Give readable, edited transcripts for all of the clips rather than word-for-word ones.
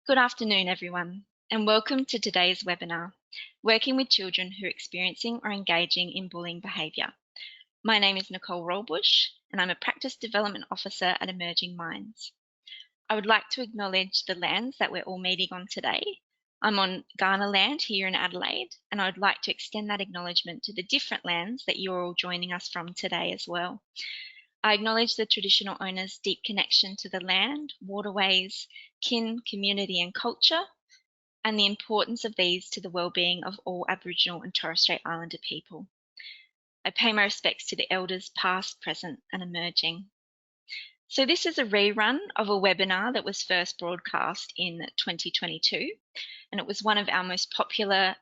Good afternoon, everyone, and welcome to today's webinar, Working with Children who are Experiencing or Engaging in Bullying Behaviour. My name is Nicole Rollbush, and I'm a Practice Development Officer at Emerging Minds. I would like to acknowledge the lands that we're all meeting on today. I'm on Kaurna land here in Adelaide, and I would like to extend that acknowledgement to the different lands that you're all joining us from today as well. I acknowledge the traditional owners' deep connection to the land, waterways, kin, community and culture, and the importance of these to the well-being of all Aboriginal and Torres Strait Islander people. I pay my respects to the elders past, present and emerging. So this is a rerun of a webinar that was first broadcast in 2022, and it was one of our most popular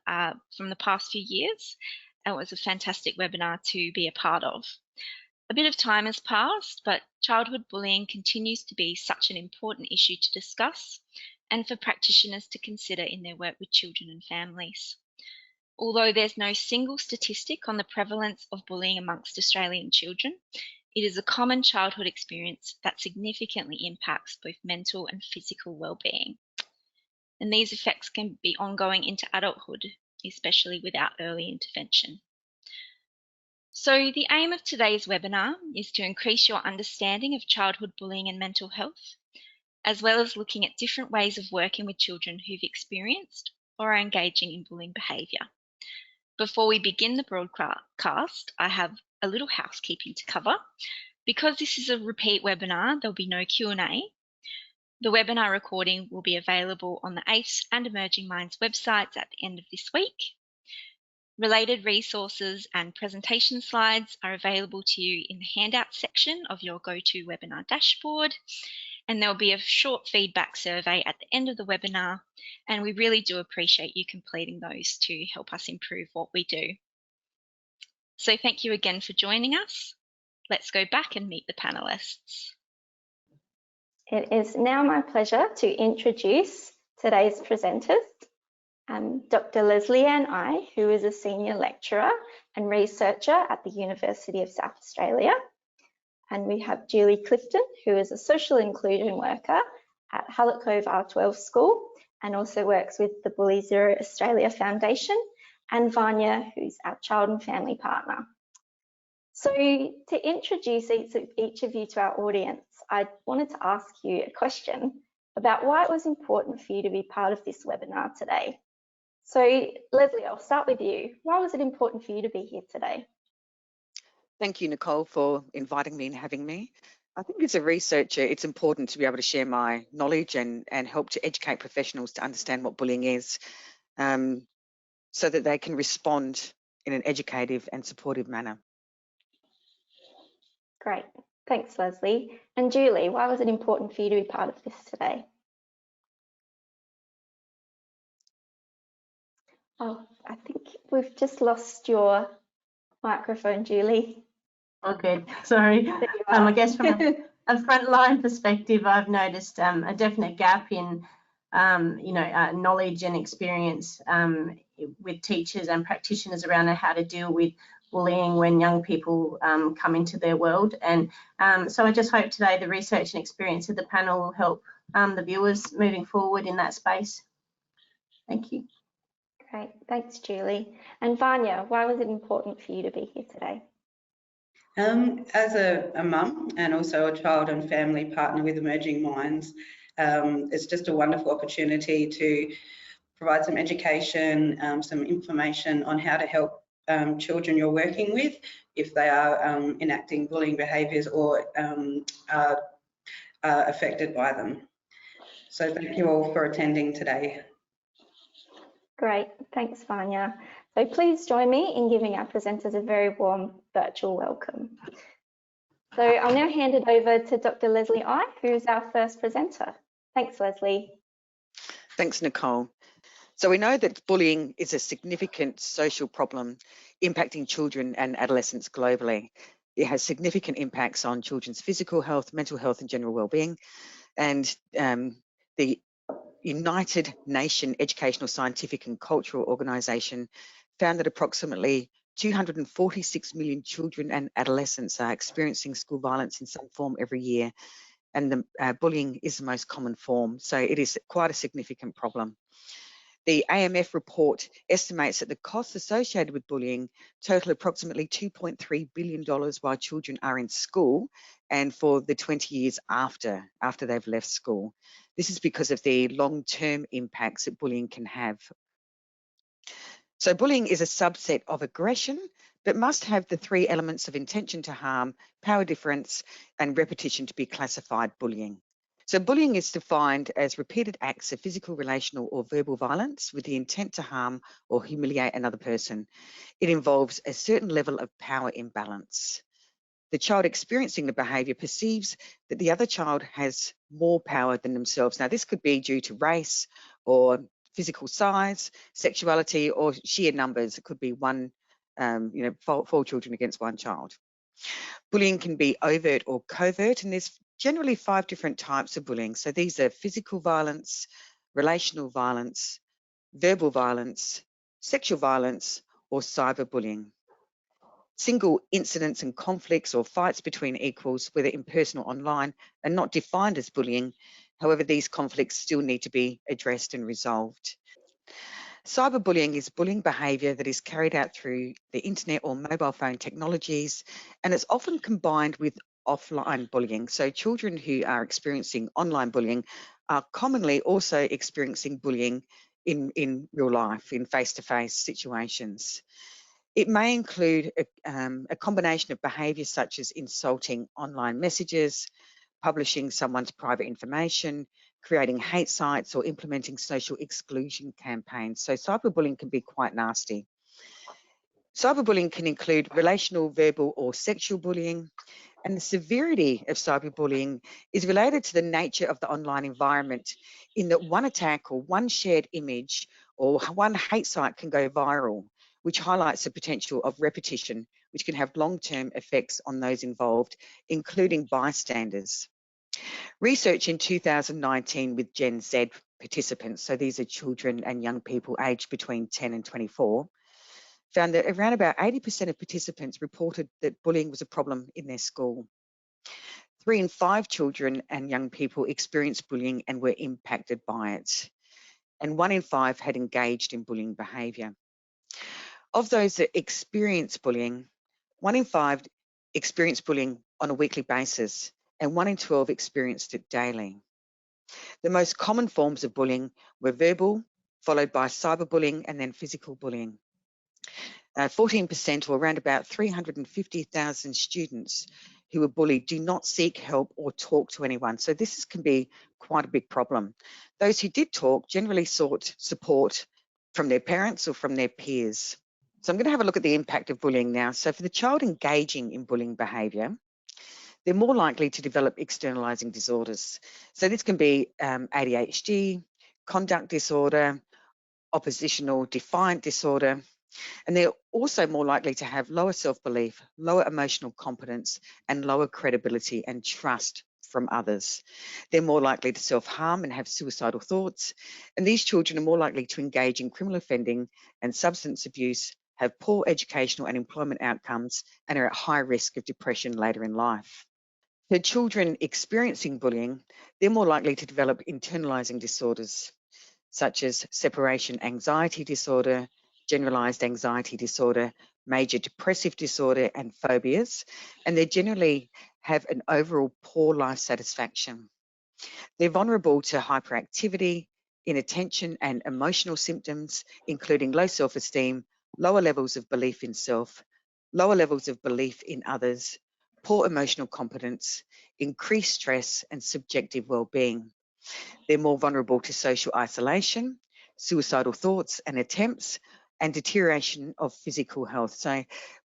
from the past few years. It was a fantastic webinar to be a part of. A bit of time has passed, but childhood bullying continues to be such an important issue to discuss and for practitioners to consider in their work with children and families. Although there's no single statistic on the prevalence of bullying amongst Australian children, it is a common childhood experience that significantly impacts both mental and physical well-being. And these effects can be ongoing into adulthood, especially without early intervention. So the aim of today's webinar is to increase your understanding of childhood bullying and mental health, as well as looking at different ways of working with children who've experienced or are engaging in bullying behaviour. Before we begin the broadcast, I have a little housekeeping to cover. Because this is a repeat webinar, there'll be no Q&A. The webinar recording will be available on the aifs and Emerging Minds websites at the end of this week. Related resources and presentation slides are available to you in the handout section of your GoToWebinar dashboard, and there'll be a short feedback survey at the end of the webinar, and we really do appreciate you completing those to help us improve what we do. So thank you again for joining us. Let's go back and meet the panelists. It is now my pleasure to introduce today's presenters. Dr. Lesley-Anne Ai, who is a senior lecturer and researcher at the University of South Australia. And we have Julie Clifton, who is a social inclusion worker at Hallett Cove R12 School and also works with the Bully Zero Australia Foundation, and Vanya, who's our child and family partner. So to introduce each of you to our audience, I wanted to ask you a question about why it was important for you to be part of this webinar today. So Lesley, I'll start with you. Why was it important for you to be here today? Thank you, Nicole, for inviting me and having me. I think as a researcher, it's important to be able to share my knowledge and help to educate professionals to understand what bullying is, so that they can respond in an educative and supportive manner. Great, thanks Lesley. And Julie, why was it important for you to be part of this today? Oh, I think we've just lost your microphone, Julie. Oh, good. Sorry. I guess from a frontline perspective, I've noticed a definite gap in, knowledge and experience with teachers and practitioners around how to deal with bullying when young people come into their world. And so I just hope today the research and experience of the panel will help the viewers moving forward in that space. Thank you. Great, thanks Julie. And Vanya, why was it important for you to be here today? As a mum and also a child and family partner with Emerging Minds, it's just a wonderful opportunity to provide some education, some information on how to help children you're working with if they are enacting bullying behaviours or are affected by them. So thank you all for attending today. Great, thanks Vanya. So please join me in giving our presenters a very warm virtual welcome. So I'll now hand it over to Dr. Lesley Ai, who's our first presenter. Thanks, Lesley. Thanks, Nicole. So we know that bullying is a significant social problem impacting children and adolescents globally. It has significant impacts on children's physical health, mental health and general well-being. And the United Nations Educational, Scientific and Cultural Organization found that approximately 246 million children and adolescents are experiencing school violence in some form every year. and the bullying is the most common form. So it is quite a significant problem. The AMF report estimates that the costs associated with bullying total approximately $2.3 billion while children are in school and for the 20 years after they've left school. This is because of the long-term impacts that bullying can have. So bullying is a subset of aggression, but must have the three elements of intention to harm, power difference, and repetition to be classified bullying. So bullying is defined as repeated acts of physical, relational, or verbal violence with the intent to harm or humiliate another person. It involves a certain level of power imbalance. The child experiencing the behaviour perceives that the other child has more power than themselves. Now, this could be due to race or physical size, sexuality, or sheer numbers. It could be one, four children against one child. Bullying can be overt or covert, and there's generally 5 different types of bullying. So these are physical violence, relational violence, verbal violence, sexual violence, or cyberbullying. Single incidents and conflicts or fights between equals, whether in person or online, are not defined as bullying. However, these conflicts still need to be addressed and resolved. Cyberbullying is bullying behaviour that is carried out through the internet or mobile phone technologies, and it's often combined with offline bullying. So children who are experiencing online bullying are commonly also experiencing bullying in real life, in face-to-face situations. It may include a combination of behaviours such as insulting online messages, publishing someone's private information, creating hate sites, or implementing social exclusion campaigns. So cyberbullying can be quite nasty. Cyberbullying can include relational, verbal, or sexual bullying, and the severity of cyberbullying is related to the nature of the online environment, in that one attack or one shared image or one hate site can go viral, which highlights the potential of repetition, which can have long-term effects on those involved, including bystanders. Research in 2019 with Gen Z participants, so these are children and young people aged between 10 and 24, found that around about 80% of participants reported that bullying was a problem in their school. 3 in 5 children and young people experienced bullying and were impacted by it. And 1 in 5 had engaged in bullying behaviour. Of those that experience bullying, 1 in 5 experienced bullying on a weekly basis, and 1 in 12 experienced it daily. The most common forms of bullying were verbal, followed by cyberbullying, and then physical bullying. 14%, or around about 350,000 students who were bullied, do not seek help or talk to anyone. So this can be quite a big problem. Those who did talk generally sought support from their parents or from their peers. So I'm going to have a look at the impact of bullying now. So for the child engaging in bullying behaviour, they're more likely to develop externalising disorders. So this can be ADHD, conduct disorder, oppositional defiant disorder, and they're also more likely to have lower self-belief, lower emotional competence, and lower credibility and trust from others. They're more likely to self-harm and have suicidal thoughts, and these children are more likely to engage in criminal offending and substance abuse, have poor educational and employment outcomes, and are at high risk of depression later in life. For children experiencing bullying, they're more likely to develop internalising disorders, such as separation anxiety disorder, generalised anxiety disorder, major depressive disorder, and phobias, and they generally have an overall poor life satisfaction. They're vulnerable to hyperactivity, inattention, and emotional symptoms, including low self-esteem, lower levels of belief in self, lower levels of belief in others, poor emotional competence, increased stress, and subjective well-being. They're more vulnerable to social isolation, suicidal thoughts and attempts, and deterioration of physical health. So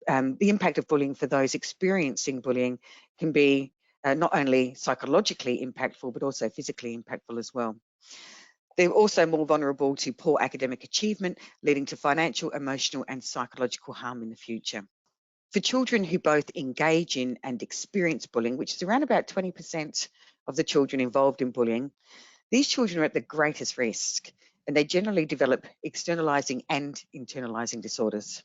the impact of bullying for those experiencing bullying can be not only psychologically impactful, but also physically impactful as well. They're also more vulnerable to poor academic achievement, leading to financial, emotional, and psychological harm in the future. For children who both engage in and experience bullying, which is around about 20% of the children involved in bullying, these children are at the greatest risk, and they generally develop externalising and internalising disorders.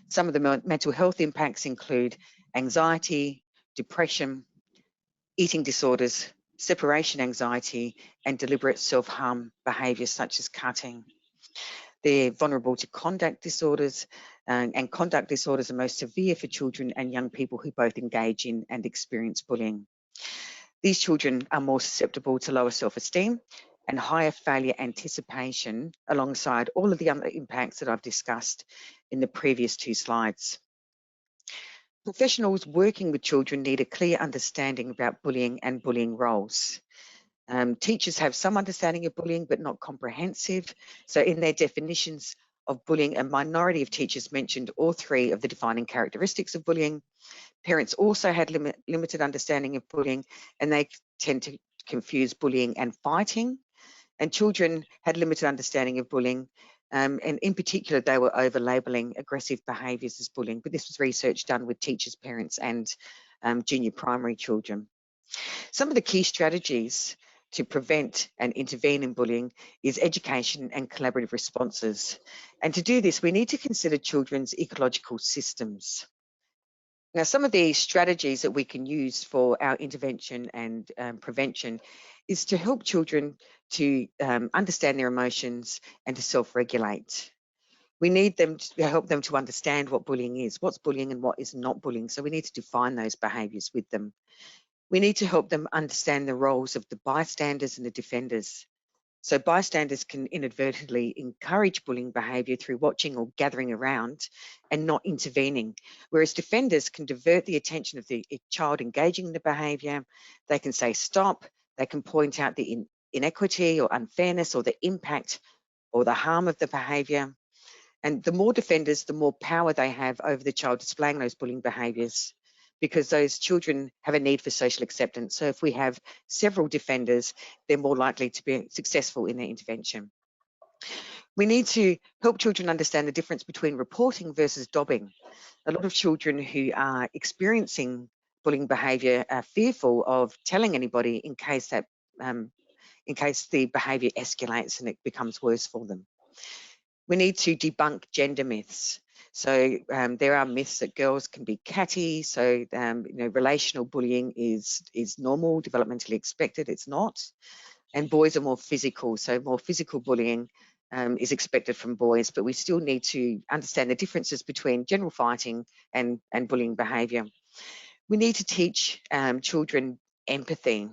Some of the mental health impacts include anxiety, depression, eating disorders, separation anxiety, and deliberate self-harm behaviours such as cutting. They're vulnerable to conduct disorders, and conduct disorders are most severe for children and young people who both engage in and experience bullying. These children are more susceptible to lower self-esteem and higher failure anticipation, alongside all of the other impacts that I've discussed in the previous 2 slides. Professionals working with children need a clear understanding about bullying and bullying roles. Teachers have some understanding of bullying, but not comprehensive. So in their definitions of bullying, a minority of teachers mentioned all 3 of the defining characteristics of bullying. Parents also had limited understanding of bullying, and they tend to confuse bullying and fighting. And children had limited understanding of bullying, and in particular, they were over-labelling aggressive behaviours as bullying. But this was research done with teachers, parents, and junior primary children. Some of the key strategies to prevent and intervene in bullying is education and collaborative responses. And to do this, we need to consider children's ecological systems. Now, some of the strategies that we can use for our intervention and prevention is to help children to understand their emotions and to self-regulate. We need them to help them to understand what bullying is, what's bullying and what is not bullying. So we need to define those behaviours with them. We need to help them understand the roles of the bystanders and the defenders. So bystanders can inadvertently encourage bullying behaviour through watching or gathering around and not intervening, whereas defenders can divert the attention of the child engaging in the behaviour. They can say stop, they can point out the inequity or unfairness or the impact or the harm of the behaviour. And the more defenders, the more power they have over the child displaying those bullying behaviours, because those children have a need for social acceptance. So if we have several defenders, they're more likely to be successful in their intervention. We need to help children understand the difference between reporting versus dobbing. A lot of children who are experiencing bullying behaviour are fearful of telling anybody in case that in case the behaviour escalates and it becomes worse for them. We need to debunk gender myths. So there are myths that girls can be catty. So relational bullying is normal, developmentally expected. It's not. And boys are more physical. So more physical bullying is expected from boys. But we still need to understand the differences between general fighting and bullying behaviour. We need to teach children empathy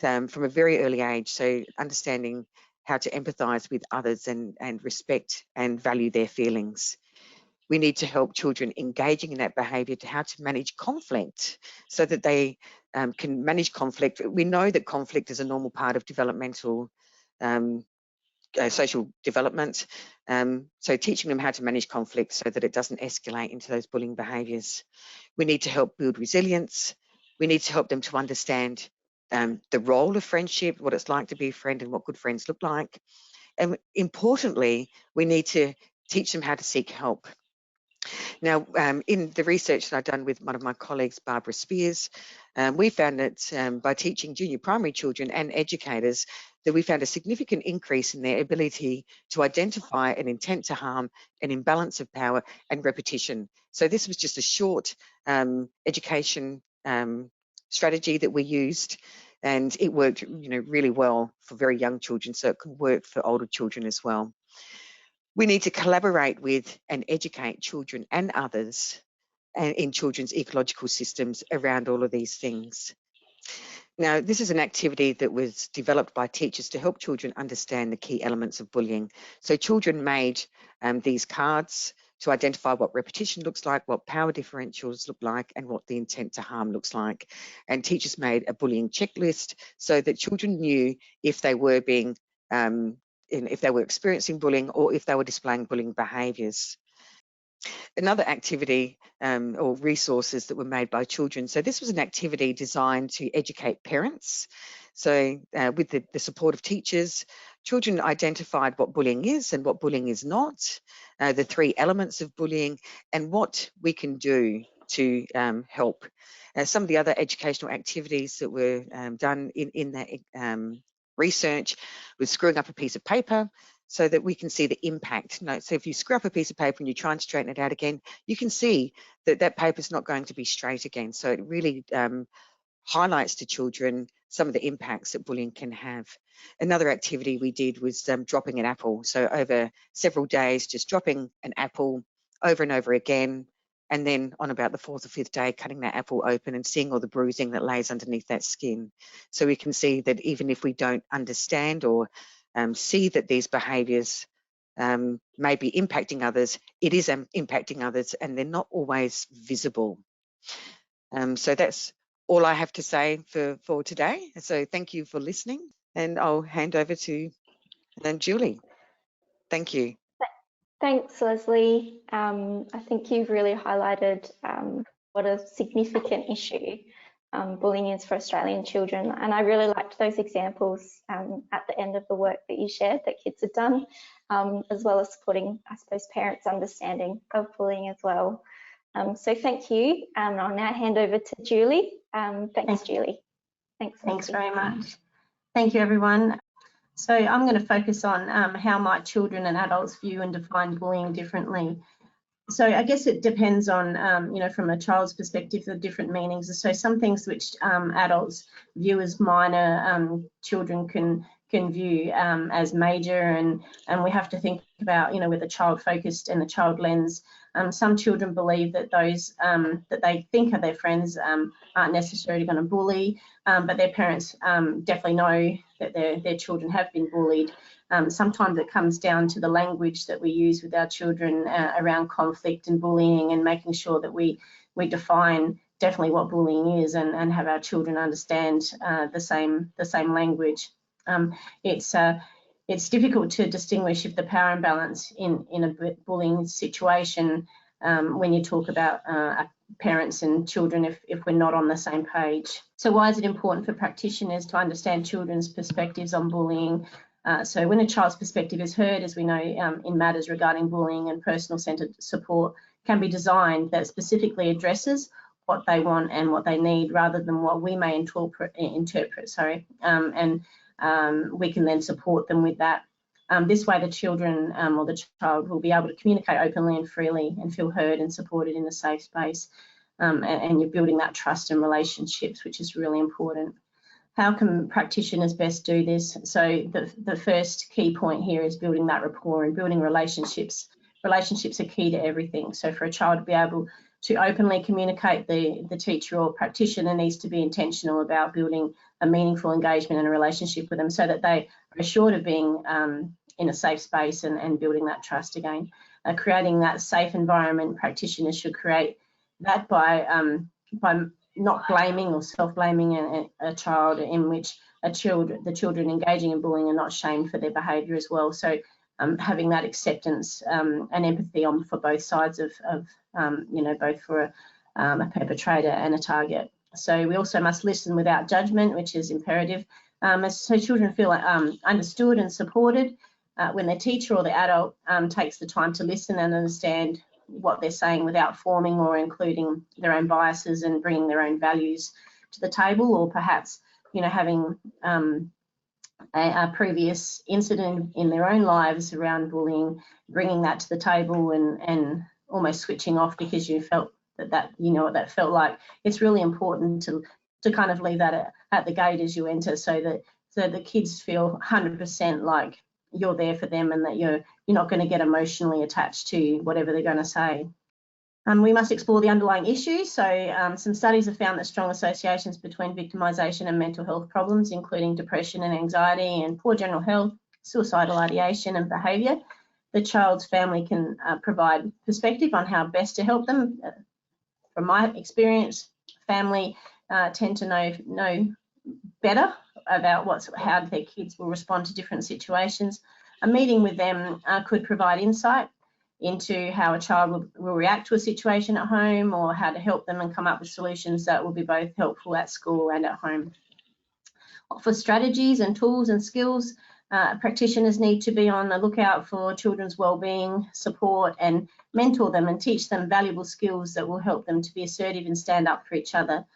from a very early age. So understanding how to empathise with others and respect and value their feelings. We need to help children engaging in that behaviour to how to manage conflict so that they can manage conflict. We know that conflict is a normal part of developmental social development. So teaching them how to manage conflict so that it doesn't escalate into those bullying behaviours. We need to help build resilience. We need to help them to understand the role of friendship, what it's like to be a friend and what good friends look like. And importantly, we need to teach them how to seek help. Now, in the research that I've done with one of my colleagues, Barbara Spears, we found that by teaching junior primary children and educators, that we found a significant increase in their ability to identify an intent to harm, an imbalance of power and repetition. So this was just a short education strategy that we used, and it worked really well for very young children, so it can work for older children as well. We need to collaborate with and educate children and others in children's ecological systems around all of these things. Now, this is an activity that was developed by teachers to help children understand the key elements of bullying. So children made these cards to identify what repetition looks like, what power differentials look like, and what the intent to harm looks like. And teachers made a bullying checklist so that children knew if they were being if they were experiencing bullying or if they were displaying bullying behaviours. Another activity or resources that were made by children. So this was an activity designed to educate parents. So with the support of teachers, children identified what bullying is and what bullying is not, the 3 elements of bullying, and what we can do to help. Some of the other educational activities that were done in that research was screwing up a piece of paper so that we can see the impact. So if you screw up a piece of paper and you try and straighten it out again, you can see that that paper is not going to be straight again. So it really highlights to children some of the impacts that bullying can have. Another activity we did was dropping an apple. So over several days, just dropping an apple over and over again, and then on about the 4th or 5th day, cutting that apple open and seeing all the bruising that lays underneath that skin. So we can see that even if we don't understand or see that these behaviours may be impacting others, it is impacting others, and they're not always visible. So that's all I have to say for today. So thank you for listening, and I'll hand over to Julie. Thank you. Thanks, Leslie. I think you've really highlighted what a significant issue bullying is for Australian children, and I really liked those examples at the end of the work that you shared that kids have done, as well as supporting, I suppose, parents' understanding of bullying as well. So thank you. I'll now hand over to Julie. Thanks, Julie. Thanks very much. Thank you, everyone. So I'm going to focus on how might children and adults view and define bullying differently. So I guess it depends on, you know, from a child's perspective, the different meanings. So some things which adults view as minor, children can view as major, and we have to think about, you know, with a child focused and the child lens. Some children believe that those that they think are their friends aren't necessarily going to bully, but their parents definitely know that their children have been bullied. Sometimes it comes down to the language that we use with our children around conflict and bullying, and making sure that we define definitely what bullying is, and have our children understand the same language. It's difficult to distinguish if the power imbalance in a bullying situation when you talk about parents and children if we're not on the same page. So why is it important for practitioners to understand children's perspectives on bullying? So when a child's perspective is heard, as we know, in matters regarding bullying, and personal-centred support can be designed that specifically addresses what they want and what they need, rather than what we may interpret, and we can then support them with that. This way the children or the child will be able to communicate openly and freely and feel heard and supported in a safe space, and you're building that trust and relationships, which is really important. How can practitioners best do this? So the first key point here is building that rapport and building relationships. Relationships are key to everything. So for a child to be able to openly communicate, the teacher or practitioner needs to be intentional about building a meaningful engagement and a relationship with them, so that they are assured of being in a safe space and building that trust again. Creating that safe environment, practitioners should create that by not blaming or self-blaming a child, in which the children engaging in bullying are not shamed for their behaviour as well. So having that acceptance and empathy for both sides of you know, both for a perpetrator and a target. So we also must listen without judgment, which is imperative, so children feel understood and supported when the teacher or the adult takes the time to listen and understand what they're saying without forming or including their own biases and bringing their own values to the table, or perhaps, you know, having a previous incident in their own lives around bullying, bringing that to the table and almost switching off because you felt that you know what that felt like. It's really important to kind of leave that at the gate as you enter, so that the kids feel 100% like you're there for them, and that you're not going to get emotionally attached to whatever they're going to say. We must explore the underlying issues. So some studies have found that strong associations between victimisation and mental health problems, including depression and anxiety and poor general health, suicidal ideation and behaviour. The child's family can provide perspective on how best to help them. From my experience, family tend to know better about how their kids will respond to different situations. A meeting with them could provide insight into how a child will react to a situation at home, or how to help them and come up with solutions that will be both helpful at school and at home. For strategies and tools and skills, practitioners need to be on the lookout for children's wellbeing, support, and mentor them and teach them valuable skills that will help them to be assertive and stand up for each other.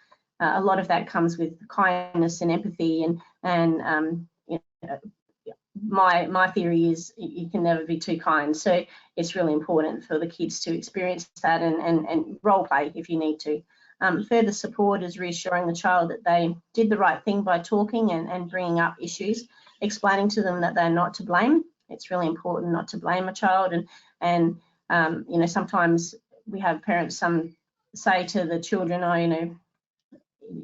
A lot of that comes with kindness and empathy, and you know, my theory is you can never be too kind. So it's really important for the kids to experience that and role play if you need to. Further support is reassuring the child that they did the right thing by talking and bringing up issues, explaining to them that they're not to blame. It's really important not to blame a child, and you know, sometimes we have parents say to the children, oh, you know,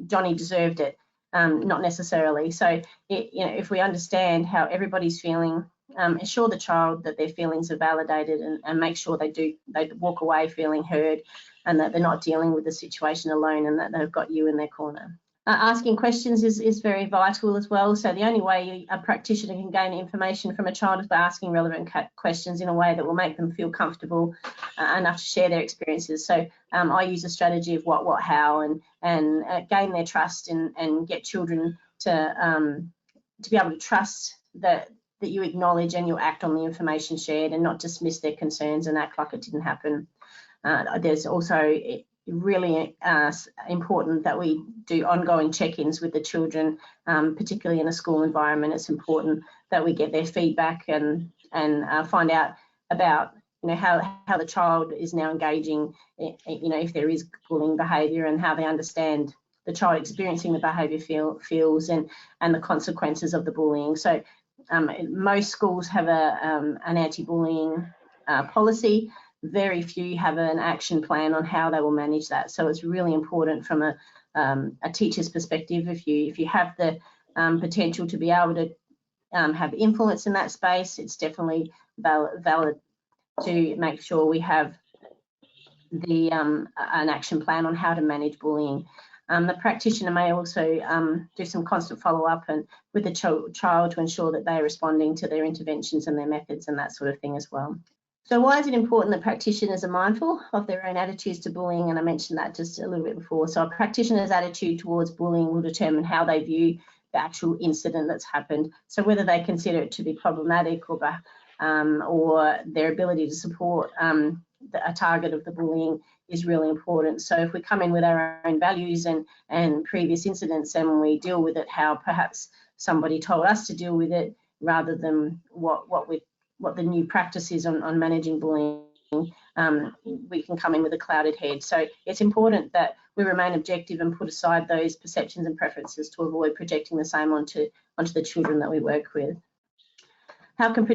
Johnny deserved it. Not necessarily. So, you know, if we understand how everybody's feeling, assure the child that their feelings are validated, and make sure they walk away feeling heard, and that they're not dealing with the situation alone, and that they've got you in their corner. Asking questions is very vital as well. So the only way a practitioner can gain information from a child is by asking relevant questions in a way that will make them feel comfortable enough to share their experiences. So I use a strategy of what, how, and gain their trust, and get children to be able to trust that you acknowledge and you act on the information shared, and not dismiss their concerns and act like it didn't happen. There's also really important that we do ongoing check-ins with the children, particularly in a school environment. It's important that we get their feedback and find out about, you know, how the child is now engaging, you know, if there is bullying behaviour, and how they understand the child experiencing the behaviour feels and the consequences of the bullying. So most schools have an anti-bullying policy. Very few have an action plan on how they will manage that. So it's really important from a teacher's perspective. If you have the potential to be able to have influence in that space, it's definitely valid to make sure we have the an action plan on how to manage bullying. The practitioner may also do some constant follow-up and with the child to ensure that they're responding to their interventions and their methods and that sort of thing as well. So why is it important that practitioners are mindful of their own attitudes to bullying? And I mentioned that just a little bit before. So a practitioner's attitude towards bullying will determine how they view the actual incident that's happened. So whether they consider it to be problematic or their ability to support a target of the bullying is really important. So if we come in with our own values and previous incidents, and we deal with it how perhaps somebody told us to deal with it, rather than what the new practice is on managing bullying, we can come in with a clouded head. So it's important that we remain objective and put aside those perceptions and preferences to avoid projecting the same onto the children that we work with. How can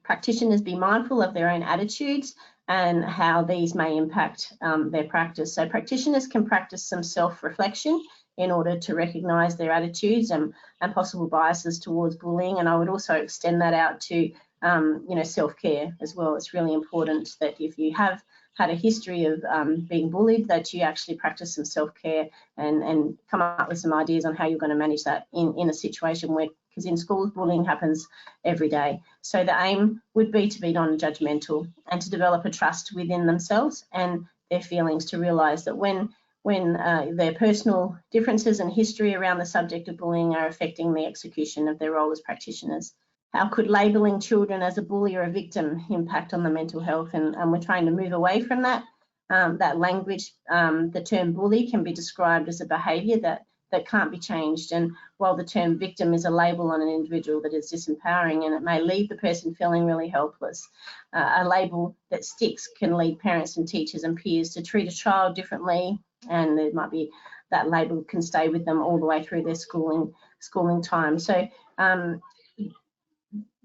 practitioners be mindful of their own attitudes and how these may impact their practice? So practitioners can practice some self-reflection in order to recognise their attitudes and possible biases towards bullying. And I would also extend that out to you know, self-care as well. It's really important that if you have had a history of being bullied, that you actually practice some self-care and come up with some ideas on how you're going to manage that in a situation where, because in schools bullying happens every day. So the aim would be to be non-judgmental and to develop a trust within themselves and their feelings, to realise that when their personal differences and history around the subject of bullying are affecting the execution of their role as practitioners. How could labelling children as a bully or a victim impact on the mental health? And we're trying to move away from that language. The term bully can be described as a behaviour that can't be changed. And while the term victim is a label on an individual that is disempowering, and it may leave the person feeling really helpless, a label that sticks can lead parents and teachers and peers to treat a child differently, and there might be that label can stay with them all the way through their schooling time. So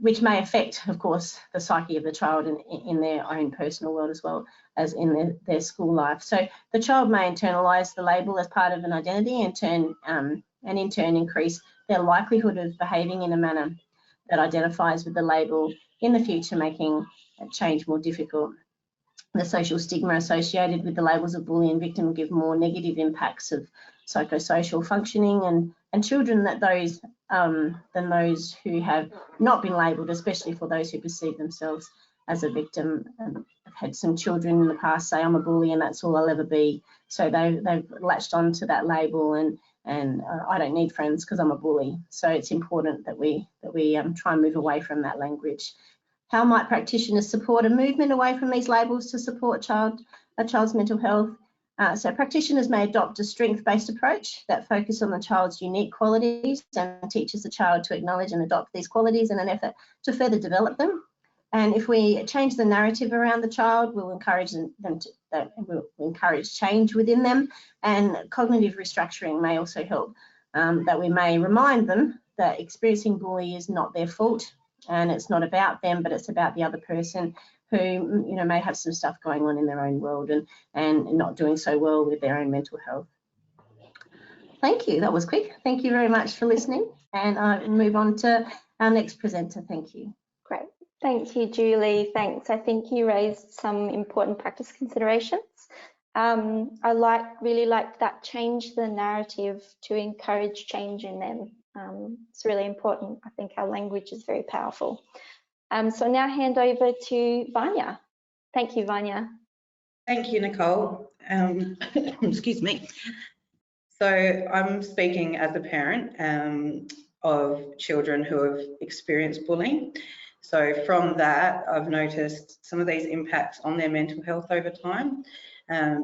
which may affect, of course, the psyche of the child in their own personal world as well as in their school life. So the child may internalise the label as part of an identity and in turn increase their likelihood of behaving in a manner that identifies with the label in the future, making change more difficult. The social stigma associated with the labels of bully and victim give more negative impacts of psychosocial functioning and children than those who have not been labelled, especially for those who perceive themselves as a victim. I've had some children in the past say, I'm a bully and that's all I'll ever be. So they've latched on to that label and I don't need friends because I'm a bully. So it's important that we try and move away from that language. How might practitioners support a movement away from these labels to support a child's mental health? So practitioners may adopt a strength-based approach that focuses on the child's unique qualities and teaches the child to acknowledge and adopt these qualities in an effort to further develop them. And if we change the narrative around the child, we'll encourage we'll encourage change within them. And cognitive restructuring may also help, that we may remind them that experiencing bullying is not their fault, and it's not about them, but it's about the other person who, you know, may have some stuff going on in their own world and not doing so well with their own mental health. Thank you. That was quick. Thank you very much for listening. And I move on to our next presenter. Thank you. Great. Thank you, Julie. Thanks. I think you raised some important practice considerations. I really liked that change the narrative to encourage change in them. It's really important. I think our language is very powerful. So now hand over to Vanya. Thank you, Vanya. Thank you, Nicole. Excuse me. So I'm speaking as a parent of children who have experienced bullying. So from that, I've noticed some of these impacts on their mental health over time.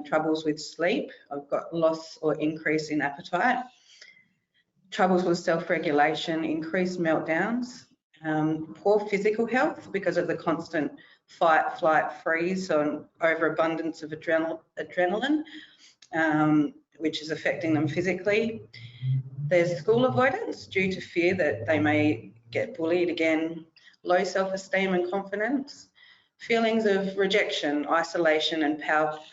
Troubles with sleep, I've got loss or increase in appetite, troubles with self-regulation, increased meltdowns, poor physical health because of the constant fight, flight, freeze, so an overabundance of adrenaline, which is affecting them physically. There's school avoidance due to fear that they may get bullied again, low self-esteem and confidence, feelings of rejection, isolation and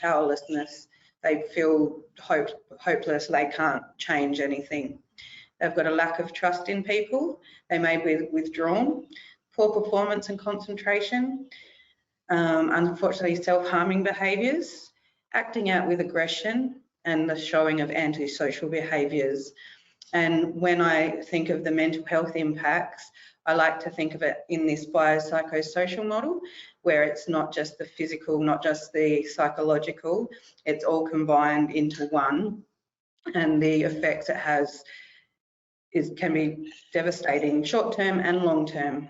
powerlessness. They feel hopeless, they can't change anything. They've got a lack of trust in people, they may be withdrawn, poor performance and concentration, unfortunately self-harming behaviours, acting out with aggression and the showing of antisocial behaviours. And when I think of the mental health impacts, I like to think of it in this biopsychosocial model, where it's not just the physical, not just the psychological, it's all combined into one. And the effects it has can be devastating, short-term and long-term.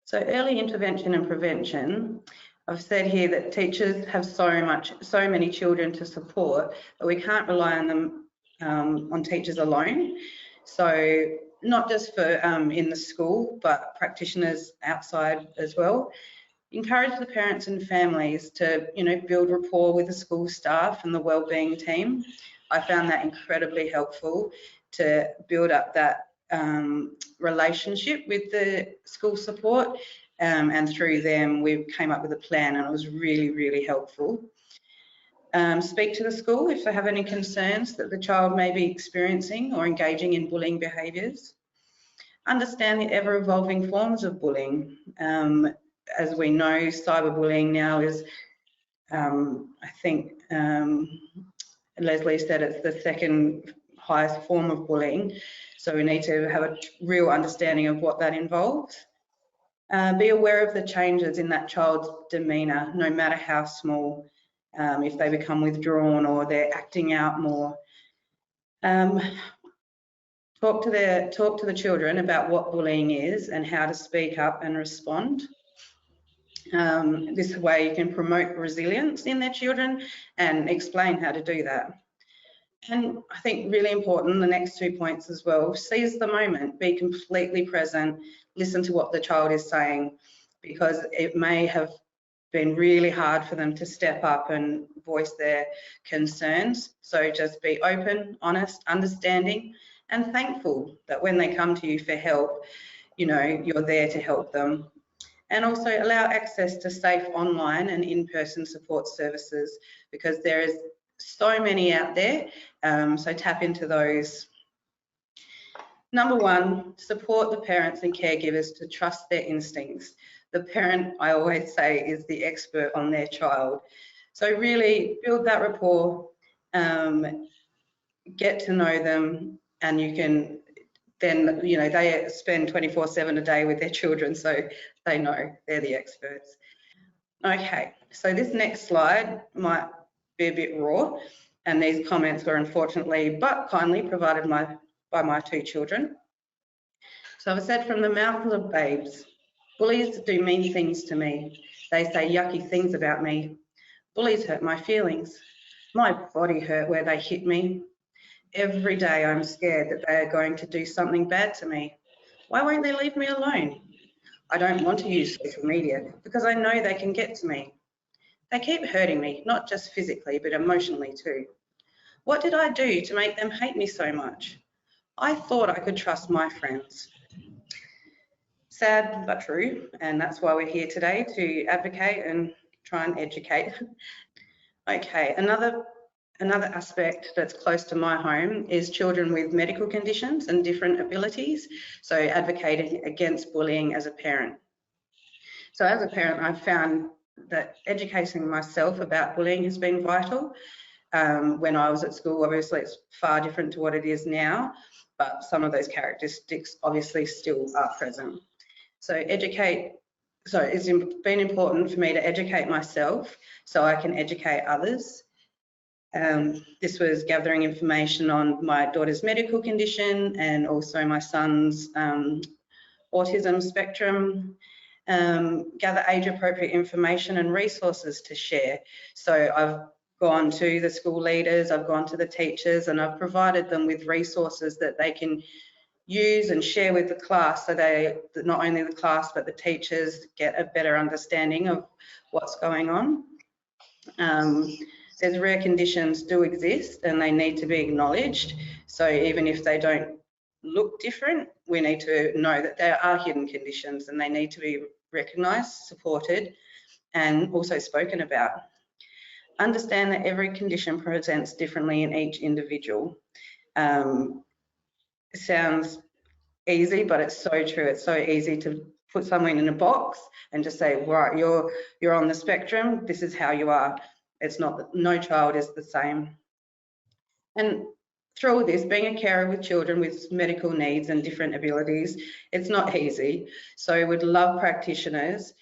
So early intervention and prevention, I've said here that teachers have so many children to support, but we can't rely on them on teachers alone. So not just for in the school, but practitioners outside as well. Encourage the parents and families to, you know, build rapport with the school staff and the wellbeing team. I found that incredibly helpful to build up that relationship with the school support, and through them we came up with a plan, and it was really, really helpful. Speak to the school if they have any concerns that the child may be experiencing or engaging in bullying behaviours. Understand the ever-evolving forms of bullying. As we know, cyberbullying now is, I think Leslie said it's the second highest form of bullying. So we need to have a real understanding of what that involves. Be aware of the changes in that child's demeanour, no matter how small. If they become withdrawn or they're acting out more. Talk to the children about what bullying is and how to speak up and respond. This way you can promote resilience in their children and explain how to do that. And I think really important, the next 2 points as well, seize the moment, be completely present, listen to what the child is saying, because it may have been really hard for them to step up and voice their concerns. So just be open, honest, understanding, and thankful that when they come to you for help, you know, you're there to help them. And also allow access to safe online and in-person support services, because there is so many out there, so tap into those. Number one, support the parents and caregivers to trust their instincts. The parent, I always say, is the expert on their child. So really build that rapport, get to know them, and you can then, you know, they spend 24/7 a day with their children, so they know, they're the experts. Okay, so this next slide might be a bit raw, and these comments were unfortunately but kindly provided by my 2 children. So I've said, from the mouths of babes, bullies do mean things to me. They say yucky things about me. Bullies hurt my feelings. My body hurt where they hit me. Every day I'm scared that they are going to do something bad to me. Why won't they leave me alone? I don't want to use social media because I know they can get to me. They keep hurting me, not just physically, but emotionally too. What did I do to make them hate me so much? I thought I could trust my friends. Sad but true, and that's why we're here today, to advocate and try and educate. Okay, another aspect that's close to my home is children with medical conditions and different abilities, so advocating against bullying as a parent. So as a parent, I've found that educating myself about bullying has been vital. When I was at school, obviously it's far different to what it is now, but some of those characteristics obviously still are present. So it's been important for me to educate myself so I can educate others. This was gathering information on my daughter's medical condition and also my son's autism spectrum, gather age-appropriate information and resources to share. So I've gone to the school leaders, I've gone to the teachers, and I've provided them with resources that they can use and share with the class, so not only the class but the teachers get a better understanding of what's going on. There's rare conditions do exist and they need to be acknowledged. So even if they don't look different, we need to know that there are hidden conditions and they need to be recognised, supported, and also spoken about. Understand that every condition presents differently in each individual. It sounds easy, but it's so true. It's so easy to put someone in a box and just say, right, you're on the spectrum, this is how you are. It's not, no child is the same. And through all this, being a carer with children with medical needs and different abilities, it's not easy. So we'd love practitioners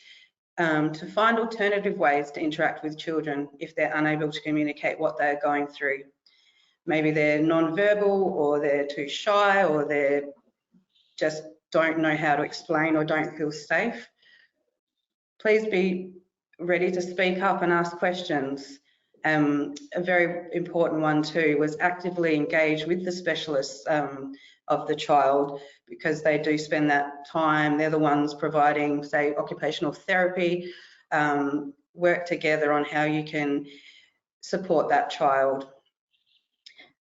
to find alternative ways to interact with children if they're unable to communicate what they're going through. Maybe they're non-verbal, or they're too shy, or they just don't know how to explain or don't feel safe. Please be ready to speak up and ask questions. A very important one too was actively engage with the specialists of the child, because they do spend that time. They're the ones providing, say, occupational therapy. Work together on how you can support that child.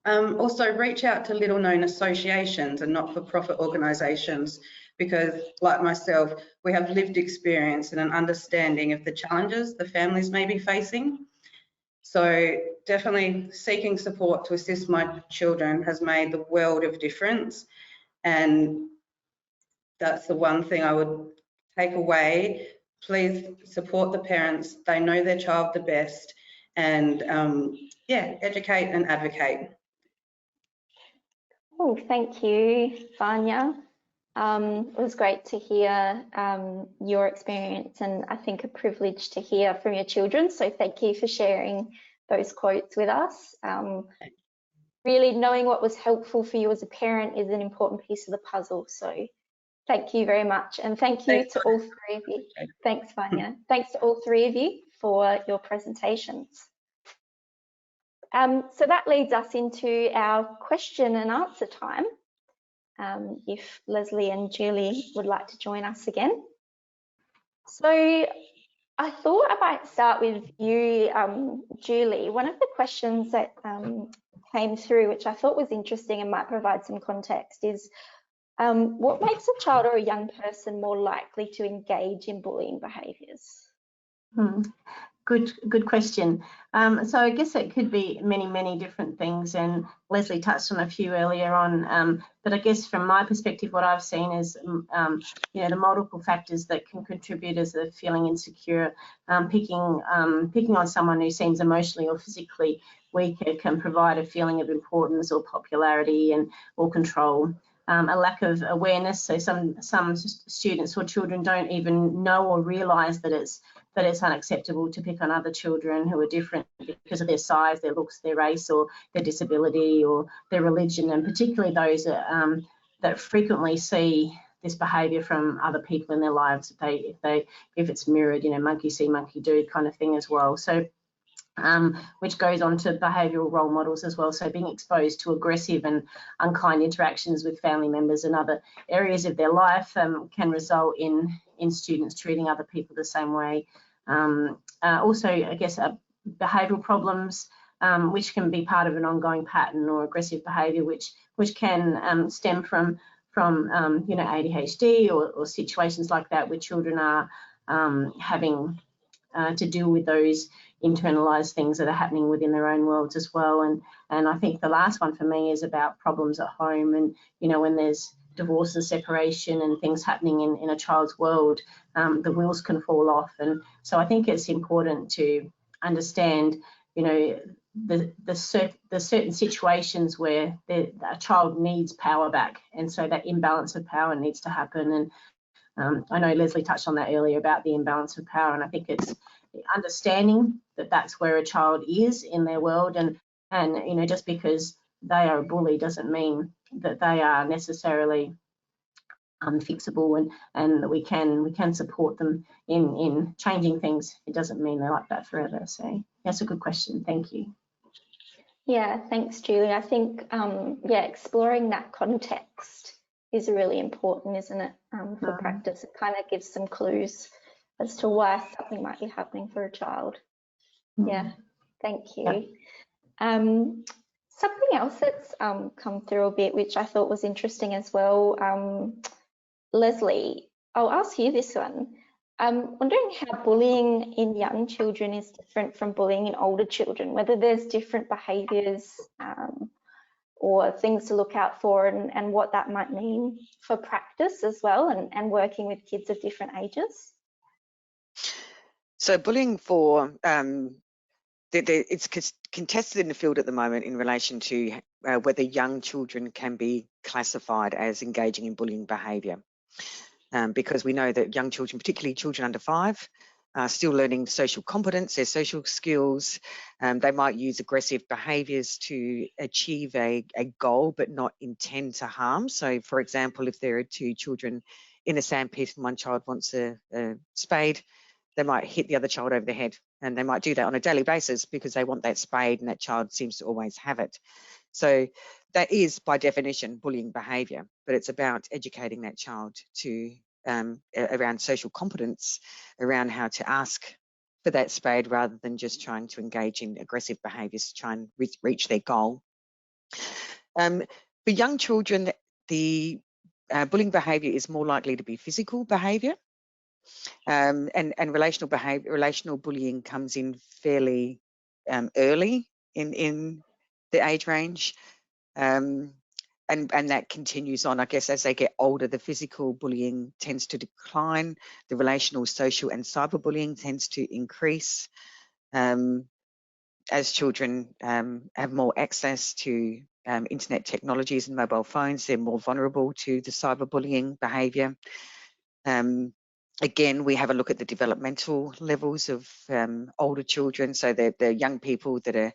Also reach out to little known associations and not-for-profit organisations, because like myself, we have lived experience and an understanding of the challenges the families may be facing. So definitely seeking support to assist my children has made the world of difference, and that's the one thing I would take away. Please support the parents. They know their child the best, and yeah, educate and advocate. Oh, thank you, Vanya. It was great to hear your experience, and I think a privilege to hear from your children. So thank you for sharing those quotes with us. Really knowing what was helpful for you as a parent is an important piece of the puzzle. So thank you very much. And thank you to all three of you. Thanks, Vanya. Thanks to all three of you for your presentations. So that leads us into our question and answer time. If Leslie and Julie would like to join us again. So I thought I might start with you, Julie. One of the questions that came through, which I thought was interesting and might provide some context, is what makes a child or a young person more likely to engage in bullying behaviours? Good question. So I guess it could be many different things, and Leslie touched on a few earlier on. But I guess from my perspective, what I've seen is, you know, the multiple factors that can contribute as a feeling insecure. Picking on someone who seems emotionally or physically weaker can provide a feeling of importance or popularity or control. A lack of awareness, so some students or children don't even know or realise that it's unacceptable to pick on other children who are different because of their size, their looks, their race, or their disability, or their religion, and particularly those that frequently see this behaviour from other people in their lives. If it's mirrored, you know, monkey see, monkey do kind of thing as well. So which goes on to behavioural role models as well. So being exposed to aggressive and unkind interactions with family members and other areas of their life can result in students treating other people the same way. Also, I guess, behavioural problems, which can be part of an ongoing pattern or aggressive behaviour, which can stem from you know, ADHD or situations like that, where children are having to deal with those internalized things that are happening within their own worlds as well. And I think the last one for me is about problems at home, and you know, when there's divorce and separation and things happening in a child's world, the wheels can fall off. And so I think it's important to understand, you know, the certain situations where a child needs power back, and so that imbalance of power needs to happen. And I know Leslie touched on that earlier about the imbalance of power, and I think it's understanding that that's where a child is in their world, and you know, just because they are a bully doesn't mean that they are necessarily unfixable, and that we can support them in changing things. It doesn't mean they're like that forever. So that's a good question. Thank you. Yeah, thanks, Julie. I think, yeah, exploring that context is really important, isn't it, for practice? It kind of gives some clues as to why something might be happening for a child. Yeah, thank you. Something else that's come through a bit, which I thought was interesting as well, Leslie, I'll ask you this one. I'm wondering how bullying in young children is different from bullying in older children, whether there's different behaviours or things to look out for, and what that might mean for practice as well, and working with kids of different ages. So bullying for, it's contested in the field at the moment in relation to whether young children can be classified as engaging in bullying behaviour. Because we know that young children, particularly children under 5, are still learning social competence, their social skills. They might use aggressive behaviours to achieve a goal but not intend to harm. So, for example, if there are 2 children in a sandpit and one child wants a spade, they might hit the other child over the head, and they might do that on a daily basis because they want that spade and that child seems to always have it. So that is, by definition, bullying behaviour, but it's about educating that child to around social competence, around how to ask for that spade rather than just trying to engage in aggressive behaviours to try and reach their goal. For young children, the bullying behaviour is more likely to be physical behaviour, and relational bullying comes in fairly early in the age range. And that continues on, I guess, as they get older. The physical bullying tends to decline. The relational, social and cyberbullying tends to increase. As children have more access to internet technologies and mobile phones, they're more vulnerable to the cyberbullying behaviour. Again, we have a look at the developmental levels of older children. So they're young people that are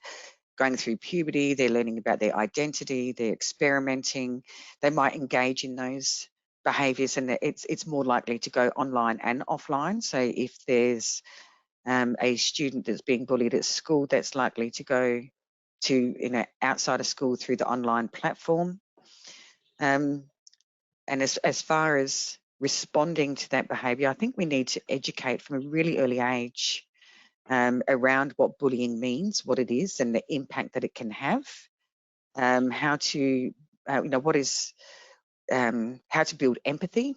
going through puberty, they're learning about their identity, they're experimenting, they might engage in those behaviours, and it's more likely to go online and offline. So if there's a student that's being bullied at school, that's likely to go to outside of school through the online platform. And as far as responding to that behaviour, I think we need to educate from a really early age around what bullying means, what it is, and the impact that it can have. How to, how to build empathy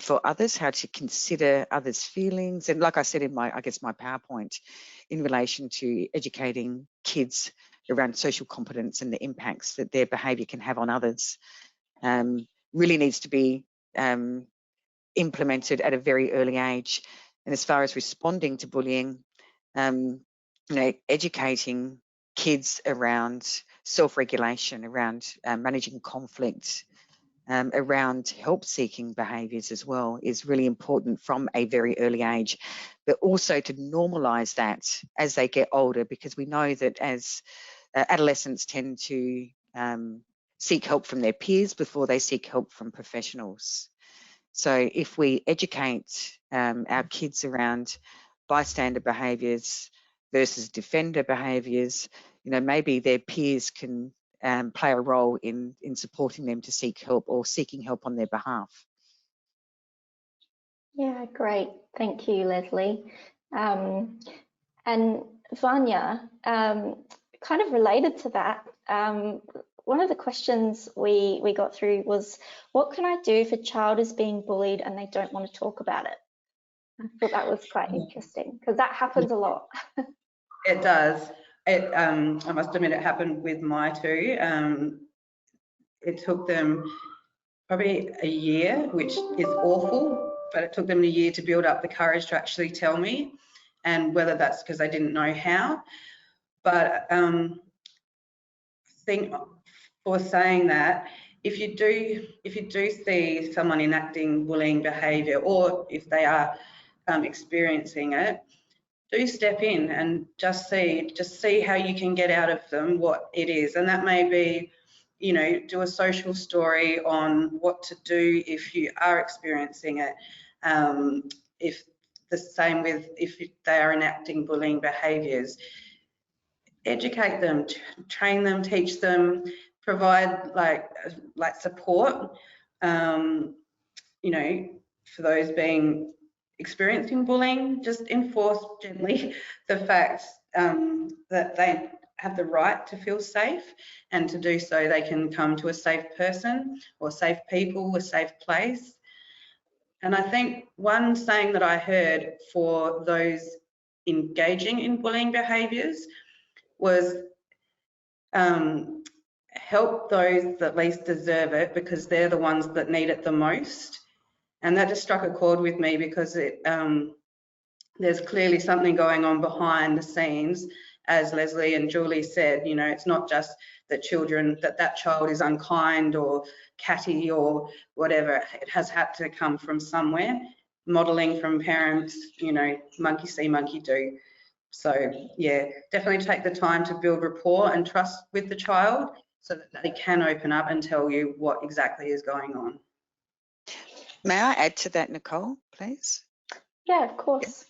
for others, how to consider others' feelings, and like I said in my PowerPoint, in relation to educating kids around social competence and the impacts that their behaviour can have on others, really needs to be implemented at a very early age. And as far as responding to bullying, educating kids around self-regulation, around managing conflict, around help-seeking behaviours as well is really important from a very early age, but also to normalise that as they get older, because we know that as adolescents tend to seek help from their peers before they seek help from professionals. So if we educate our kids around bystander behaviours, versus defender behaviours. You know, maybe their peers can play a role in supporting them to seek help or seeking help on their behalf. Yeah, great. Thank you, Leslie. And Vanya, kind of related to that, one of the questions we got through was, what can I do if a child is being bullied and they don't want to talk about it? I thought that was quite interesting because that happens a lot. It does. I must admit it happened with my two. It took them probably a year, which is awful, but it took them a year to build up the courage to actually tell me, and whether that's because they didn't know how. But I think for saying that, if you do see someone enacting bullying behaviour, or if they are experiencing it, do step in and just see how you can get out of them what it is. And that may be, you know, do a social story on what to do if you are experiencing it. If the same with if they are enacting bullying behaviours, educate them, train them, teach them, provide like support, you know, for those experiencing bullying. Just enforce gently the fact that they have the right to feel safe, and to do so they can come to a safe person or safe people, a safe place. And I think one saying that I heard for those engaging in bullying behaviours was help those that least deserve it, because they're the ones that need it the most. And that just struck a chord with me, because there's clearly something going on behind the scenes. As Leslie and Julie said, you know, it's not just that that child is unkind or catty or whatever. It has had to come from somewhere. Modelling from parents, you know, monkey see, monkey do. So yeah, definitely take the time to build rapport and trust with the child so that they can open up and tell you what exactly is going on. May I add to that, Nicole, please? Yeah, of course.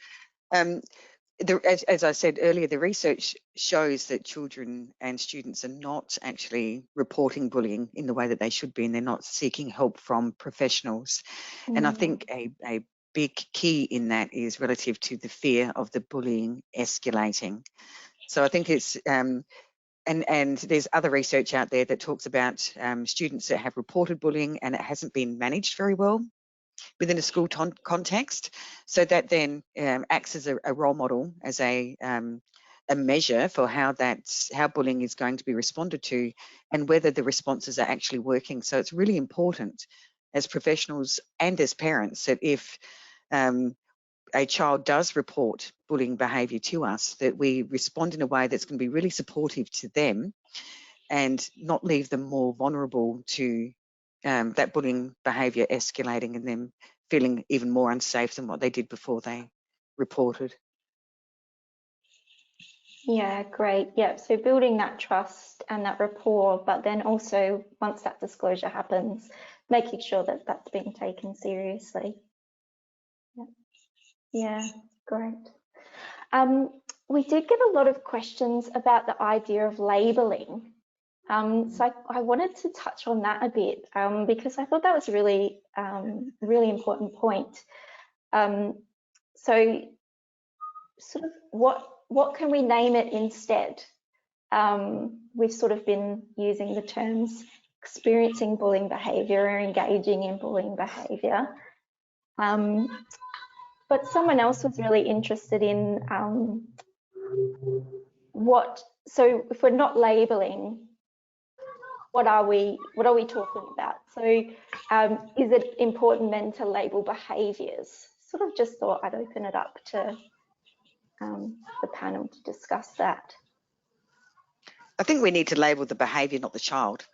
As I said earlier, the research shows that children and students are not actually reporting bullying in the way that they should be, and they're not seeking help from professionals. And I think a big key in that is relative to the fear of the bullying escalating. So I think it's and there's other research out there that talks about students that have reported bullying and it hasn't been managed very well within a school context. So that then acts as a role model, as a measure for how bullying is going to be responded to, and whether the responses are actually working. So it's really important as professionals and as parents that if a child does report bullying behaviour to us, that we respond in a way that's going to be really supportive to them and not leave them more vulnerable to that bullying behaviour escalating and them feeling even more unsafe than what they did before they reported. Yeah, great. Yeah, so building that trust and that rapport, but then also once that disclosure happens, making sure that that's being taken seriously. Yeah, great. We did get a lot of questions about the idea of labelling. So I wanted to touch on that a bit because I thought that was really, really important point. So sort of what can we name it instead? We've sort of been using the terms experiencing bullying behaviour or engaging in bullying behaviour. But someone else was really interested in so if we're not labelling, what are we talking about? So is it important then to label behaviours? Sort of just thought I'd open it up to the panel to discuss that. I think we need to label the behaviour, not the child.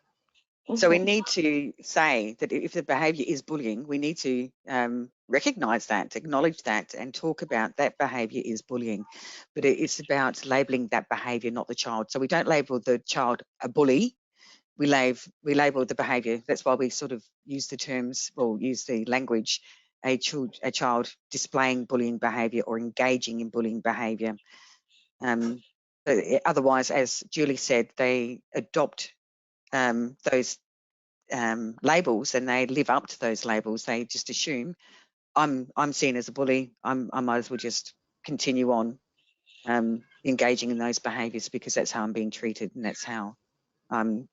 So we need to say that if the behaviour is bullying, we need to recognise that, acknowledge that, and talk about that behaviour is bullying. But it's about labelling that behaviour, not the child. So we don't label the child a bully. We label the behaviour. That's why we sort of use the terms, or use the language, a child displaying bullying behaviour or engaging in bullying behaviour. Otherwise, as Julie said, they adopt those labels and they live up to those labels. They just assume I'm seen as a bully. I might as well just continue on engaging in those behaviours because that's how I'm being treated and that's how I'm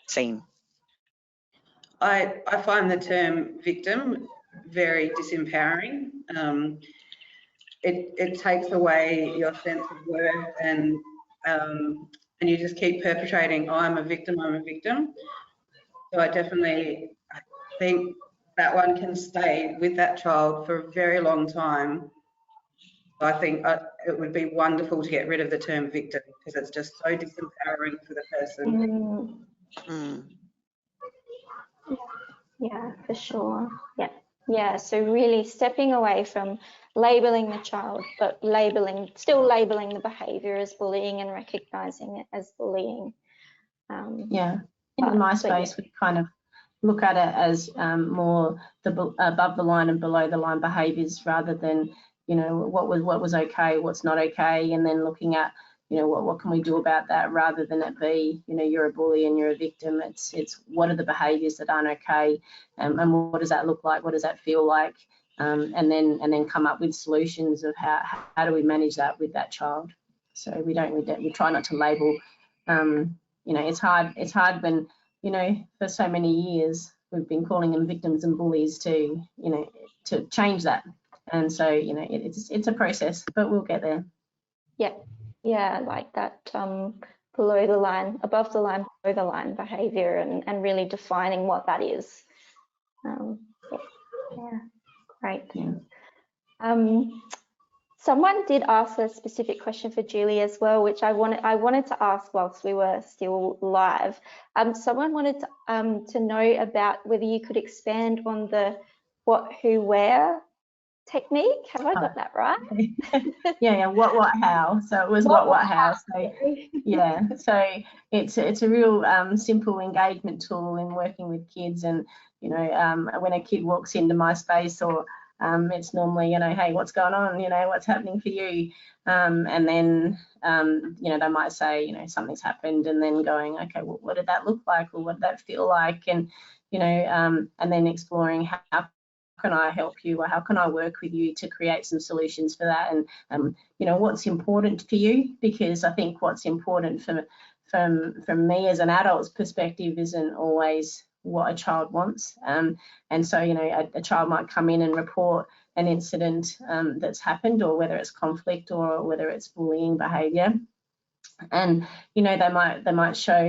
seen. I find the term victim very disempowering. It takes away your sense of worth and you just keep perpetrating, oh, I'm a victim. So I think that one can stay with that child for a very long time. I think it would be wonderful to get rid of the term victim because it's just so disempowering for the person. Yeah, for sure. Yeah, so really stepping away from labeling the child, but still labeling the behaviour as bullying and recognising it as bullying. Yeah, in my space, we kind of look at it as more the above the line and below the line behaviours rather than, you know, what was okay, what's not okay, and then looking at, you know, what can we do about that rather than it be, you know, you're a bully and you're a victim. It's what are the behaviours that aren't okay, and what does that look like? What does that feel like? And then come up with solutions of how do we manage that with that child. So we try not to label. You know, it's hard when, you know, for so many years we've been calling them victims and bullies to, you know, to change that. And so, you know, it's a process, but we'll get there. Yeah, like that below the line, above the line, below the line behaviour and really defining what that is. Yeah, great. Yeah. Someone did ask a specific question for Julie as well, which I wanted to ask whilst we were still live. Someone wanted to know about whether you could expand on the what, who, where technique. Have I got that right? Yeah. What, how. So it was what, how. So yeah. So it's a real simple engagement tool in working with kids. And you know, when a kid walks into my space or it's normally, you know, hey, what's going on? You know, what's happening for you? And then, you know, they might say, you know, something's happened, and then going, okay, well, what did that look like? Or what did that feel like? And, you know, and then exploring how can I help you, or how can I work with you to create some solutions for that? And, you know, what's important for you? Because I think what's important from me as an adult's perspective isn't always what a child wants. And so, you know, a child might come in and report an incident that's happened, or whether it's conflict or whether it's bullying behaviour. And, you know, they might show,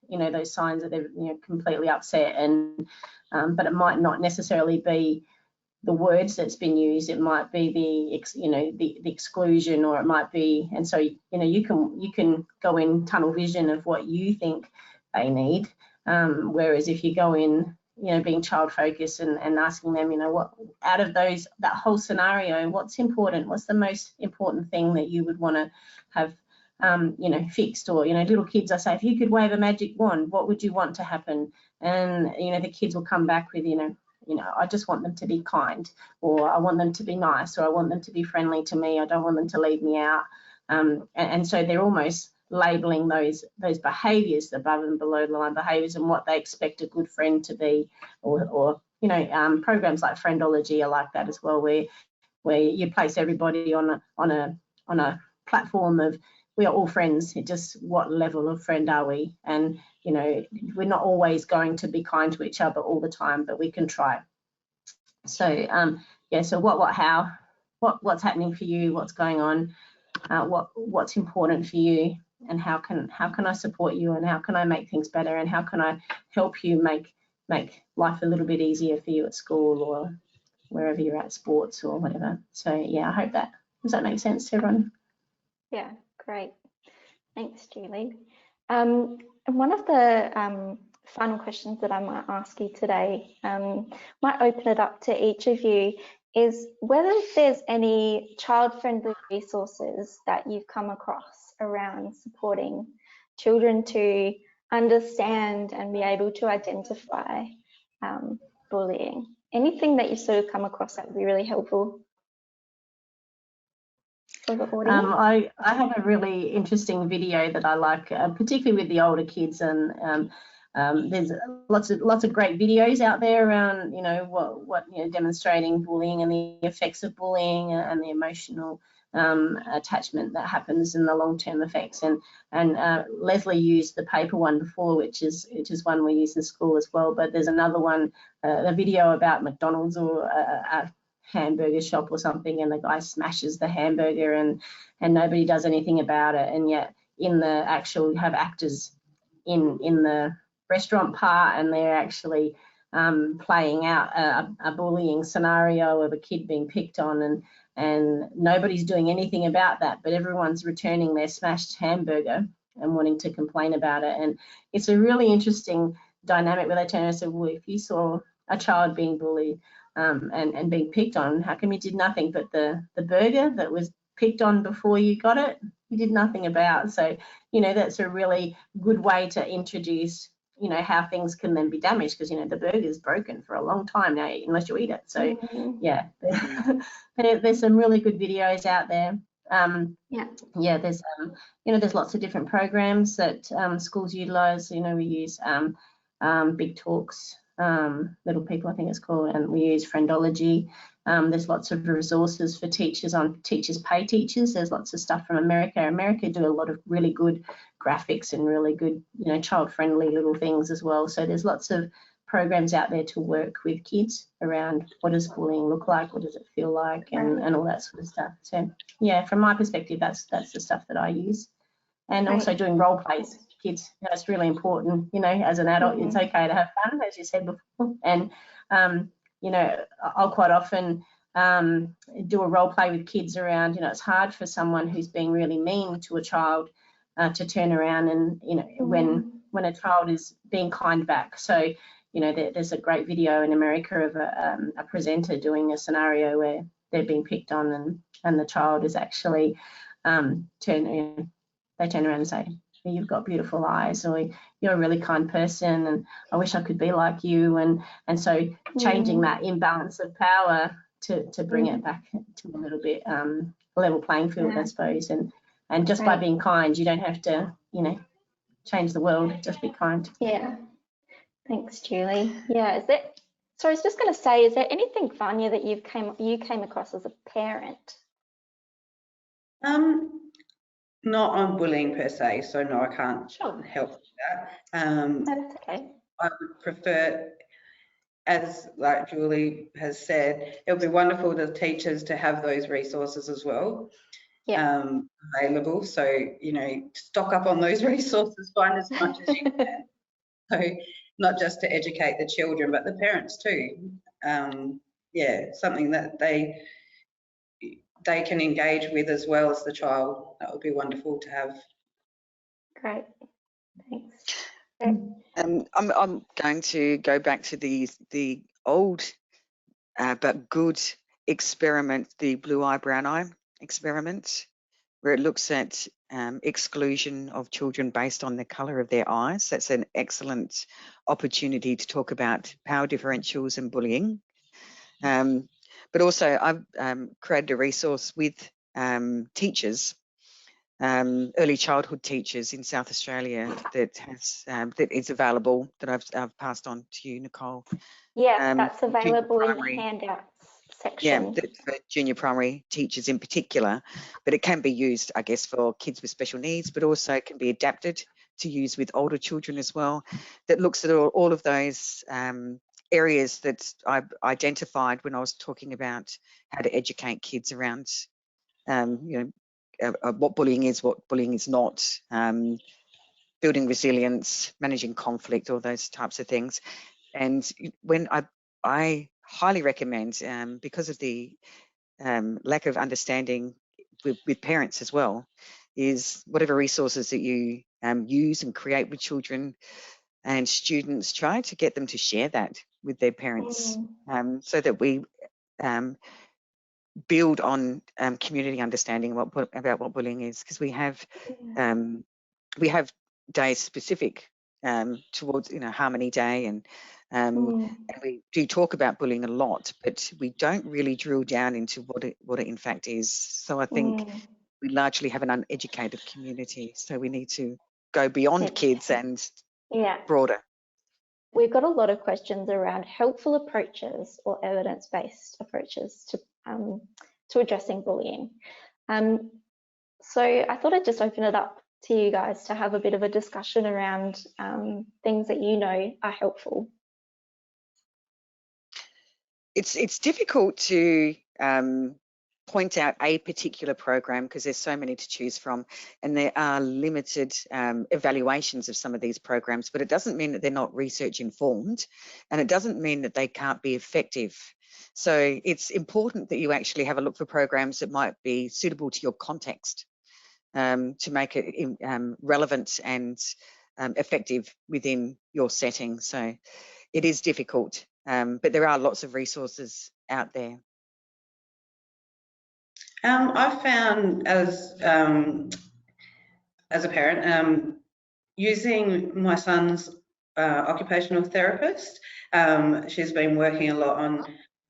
you know, those signs that they're, you know, completely upset, and but it might not necessarily be the words that's been used. It might be the exclusion, or it might be, and so, you know, you can go in tunnel vision of what you think they need. Whereas if you go in, you know, being child focused and asking them, you know, what out of that whole scenario, what's important, what's the most important thing that you would want to have, you know, fixed? Or, you know, little kids, I say, if you could wave a magic wand, what would you want to happen? And, you know, the kids will come back with, you know, I just want them to be kind, or I want them to be nice, or I want them to be friendly to me. I don't want them to leave me out. And so they're almost labeling those behaviours, above and below the line behaviours, and what they expect a good friend to be, or you know, programs like Friendology are like that as well, where you place everybody on a platform of we are all friends. It just, what level of friend are we? And you know, we're not always going to be kind to each other all the time, but we can try. So yeah, so what, how, what's happening for you, what's going on, what's important for you, and how can I support you, and how can I make things better, and how can I help you make life a little bit easier for you at school or wherever you're at, sports or whatever. So yeah, I hope does that make sense to everyone? Yeah, great. Thanks, Julie. And one of the final questions that I might ask you today, might open it up to each of you, is whether there's any child-friendly resources that you've come across around supporting children to understand and be able to identify bullying. Anything that you've sort of come across that would be really helpful? for the audience? I have a really interesting video that I like, particularly with the older kids, and there's lots of great videos out there around, you know, what demonstrating bullying and the effects of bullying and the emotional attachment that happens in the long-term effects. And Leslie used the paper one before, which is one we use in school as well. But there's another one, a video about McDonald's or a hamburger shop or something, and the guy smashes the hamburger and nobody does anything about it. And yet in the actual, you have actors in the restaurant part, and they're actually playing out a bullying scenario of a kid being picked on, and nobody's doing anything about that, but everyone's returning their smashed hamburger and wanting to complain about it. And it's a really interesting dynamic where they turn and say, well, if you saw a child being bullied and being picked on, how come you did nothing? But the burger that was picked on before you got it, you did nothing about. So, you know, that's a really good way to introduce, you know, how things can then be damaged, because, you know, the burger's broken for a long time now unless you eat it. So yeah, there's some really good videos out there. Yeah, there's you know, there's lots of different programs that schools utilize. You know, we use Big Talks, Little People, I think it's called, and we use Friendology. There's lots of resources for teachers on Teachers Pay Teachers. There's lots of stuff from America. America do a lot of really good graphics and really good, you know, child-friendly little things as well. So there's lots of programs out there to work with kids around what does bullying look like, what does it feel like, and all that sort of stuff. So yeah, from my perspective, that's the stuff that I use. And also doing role plays, kids, you know, it's really important. You know, as an adult, it's okay to have fun, as you said before. And you know, I'll quite often do a role play with kids around, you know, it's hard for someone who's being really mean to a child to turn around and, you know, when a child is being kind back. So, you know, there's a great video in America of a presenter doing a scenario where they're being picked on, and the child is actually they turn around and say, you've got beautiful eyes, or you're a really kind person, and I wish I could be like you. And so changing that imbalance of power to bring it back to a little bit level playing field, I suppose. And just by being kind, you don't have to, you know, change the world, just be kind. Yeah. Thanks, Julie. Yeah, so I was just going to say, is there anything, Vanya, that you came across as a parent? Not on bullying per se, so no, I can't help with that. No, that's okay. I would prefer, as like Julie has said, it would be wonderful to teachers to have those resources as well available. So, you know, stock up on those resources, find as much as you can. So not just to educate the children, but the parents too. Yeah, something that they can engage with as well as the child. That would be wonderful to have. Great, thanks. I'm going to go back to the old but good experiment, the blue eye, brown eye experiment, where it looks at exclusion of children based on the colour of their eyes. That's an excellent opportunity to talk about power differentials and bullying. But also I've created a resource with teachers, early childhood teachers in South Australia that is available, that I've passed on to you, Nicole. Yeah, that's available in the handouts section. Yeah, for junior primary teachers in particular, but it can be used, I guess, for kids with special needs, but also can be adapted to use with older children as well. That looks at all of those areas that I identified when I was talking about how to educate kids around, you know, what bullying is not, building resilience, managing conflict, all those types of things. And when I highly recommend, because of the lack of understanding with parents as well, is whatever resources that you use and create with children and students, try to get them to share that with their parents, so that we build on community understanding about what bullying is, because we have days specific towards, you know, Harmony Day and And we do talk about bullying a lot, but we don't really drill down into what it in fact is. So I think we largely have an uneducated community. So we need to go beyond kids and broader. We've got a lot of questions around helpful approaches or evidence-based approaches to addressing bullying. So I thought I'd just open it up to you guys to have a bit of a discussion around things that you know are helpful. It's difficult to point out a particular program because there's so many to choose from, and there are limited evaluations of some of these programs, but it doesn't mean that they're not research informed, and it doesn't mean that they can't be effective. So it's important that you actually have a look for programs that might be suitable to your context, to make it relevant and effective within your setting. So it is difficult, but there are lots of resources out there. I've found as a parent, using my son's occupational therapist, she's been working a lot on,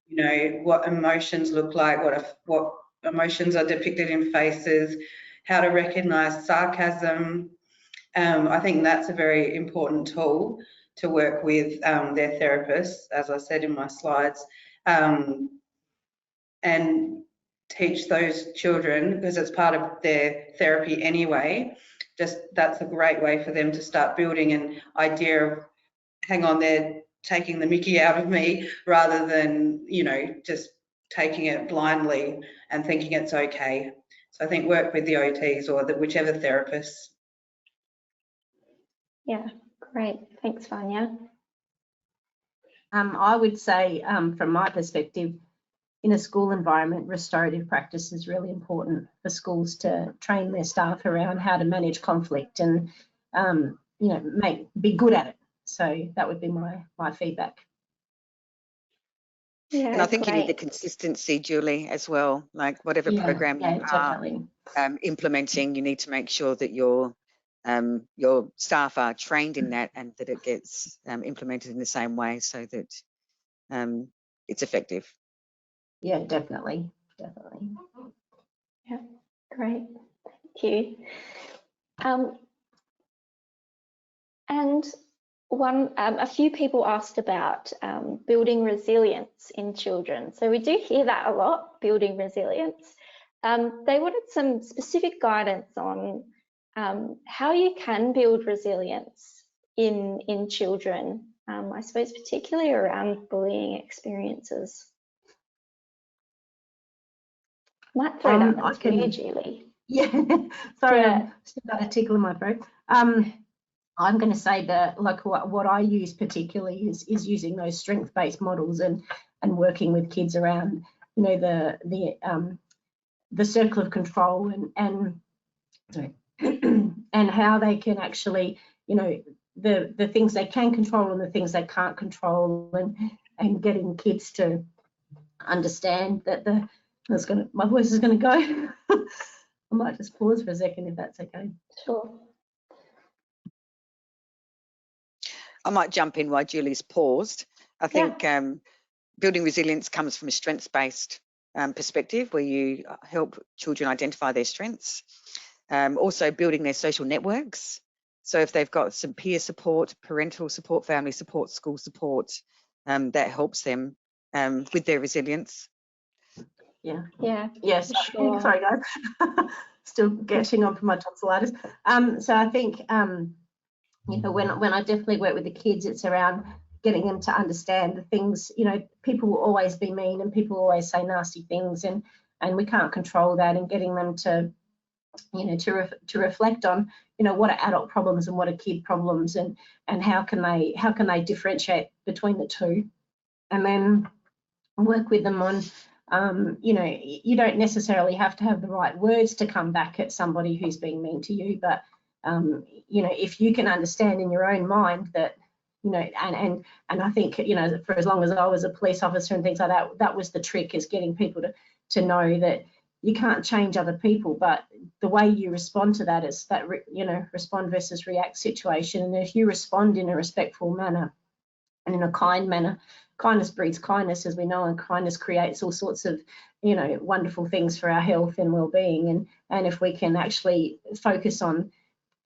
you know, what emotions look like, what emotions are depicted in faces, how to recognise sarcasm. I think that's a very important tool to work with their therapists, as I said in my slides, and teach those children, because it's part of their therapy anyway. Just that's a great way for them to start building an idea of, hang on, they're taking the mickey out of me, rather than, you know, just taking it blindly and thinking it's okay. So I think work with the OTs or whichever therapist. Yeah, great. Thanks, Vanya. I would say, from my perspective, in a school environment, restorative practice is really important for schools to train their staff around how to manage conflict and, you know, be good at it. So that would be my feedback. Yeah, and I think you need the consistency, Julie, as well. Like whatever program you are implementing, you need to make sure that your staff are trained in that and that it gets implemented in the same way so that it's effective. Yeah, definitely. Yeah, great. Thank you. And a few people asked about building resilience in children. So we do hear that a lot, building resilience. They wanted some specific guidance on how you can build resilience in children, I suppose particularly around bullying experiences. Might throw that one to you, Julie. Yeah, sorry, I've still got a tickle in my throat. I'm going to say that, like, what I use particularly is using those strength-based models and working with kids around, you know, the circle of control and and how they can actually, you know, the things they can control and the things they can't control, and getting kids to understand that my voice is going to go. I might just pause for a second if that's okay. Sure. I might jump in while Julie's paused. I think building resilience comes from a strengths-based perspective, where you help children identify their strengths. Also building their social networks. So if they've got some peer support, parental support, family support, school support, that helps them with their resilience. Yes, sure. Sorry guys, still getting on for my tonsillitis. So I think, you know, when I definitely work with the kids, it's around getting them to understand the things, you know, people will always be mean and people always say nasty things, and we can't control that, and getting them to, you know, to reflect on, you know, what are adult problems and what are kid problems, and how can they differentiate between the two, and then work with them on, you know, you don't necessarily have to have the right words to come back at somebody who's being mean to you, but you know, if you can understand in your own mind that, you know, and I think, you know, for as long as I was a police officer and things like that, that was the trick, is getting people to know that you can't change other people, but the way you respond to that is that, you know, respond versus react situation. And if you respond in a respectful manner, and in a kind manner. Kindness breeds kindness, as we know, and kindness creates all sorts of, you know, wonderful things for our health and well-being. And if we can actually focus on